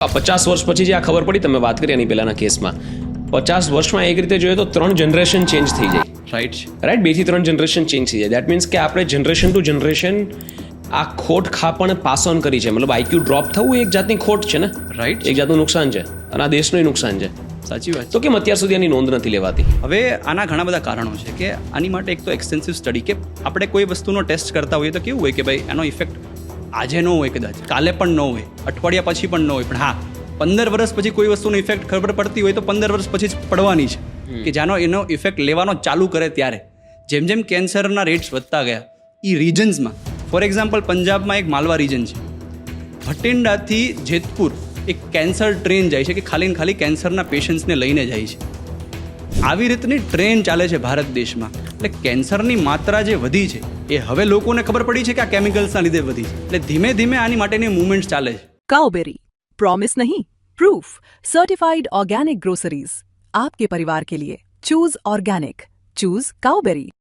50 વર્ષ પછી જે આ ખબર પડી, તમે વાત કરી એની પહેલાના કેસમાં 50 વર્ષમાં એક રીતે જોઈએ તો 3 જનરેશન ચેન્જ થઈ જાય. રાઈટ 2 થી 3 જનરેશન ચેન્જ થઈ જાય. દેટ મીન્સ કે આપણે જનરેશન ટુ જનરેશન આ ખોટ ખાપણ પાસ ઓન કરી છે. મતલબ આઈક્યુ ડ્રોપ થવું એક જાતની ખોટ છે ને, રાઈટ, એક જાતનું નુકસાન છે અને આ દેશનું નુકસાન છે. સાચી વાત. તો કેમ અત્યાર સુધી આની નોંધ નથી લેવાતી? હવે આના ઘણા બધા કારણો છે કે આની માટે એક તો એક્સટેન્સિવ સ્ટડી, કે આપણે કોઈ વસ્તુનો ટેસ્ટ કરતા હોઈએ તો કેવું હોય કે ભાઈ એનો ઇફેક્ટ આજે ન હોય, કદાચ કાલે પણ ન હોય, અઠવાડિયા પછી પણ ન હોય, પણ હા 15 વર્ષ પછી કોઈ વસ્તુનો ઇફેક્ટ ખબર પડતી હોય તો 15 વર્ષ પછી જ પડવાની છે, કે જાનો એનો ઇફેક્ટ લેવાનો ચાલુ કરે ત્યારે. જેમ જેમ કેન્સરના રેટ્સ વધતા ગયા એ રિજન્સમાં, ફોર એક્ઝામ્પલ પંજાબમાં એક માલવા રિજન છે, ભટિંડાથી જેતપુર એક કેન્સર ટ્રેન જાય છે કે ખાલી ને ખાલી કેન્સરના પેશન્ટ્સને લઈને જાય છે. આવી રીતની ટ્રેન ચાલે છે ભારત દેશમાં. એટલે કેન્સરની માત્રા જે વધી છે એ હવે લોકોને ખબર પડી છે કે આ કેમિકલ્સના લીધે વધી છે. એટલે ધીમે ધીમે આની માટેની મૂવમેન્ટ ચાલે છે. काउबेरी, प्रॉमिस नहीं प्रूफ, सर्टिफाइड ऑर्गेनिक ग्रोसरीज आपके परिवार के लिए. Choose organic, choose काउबेरी.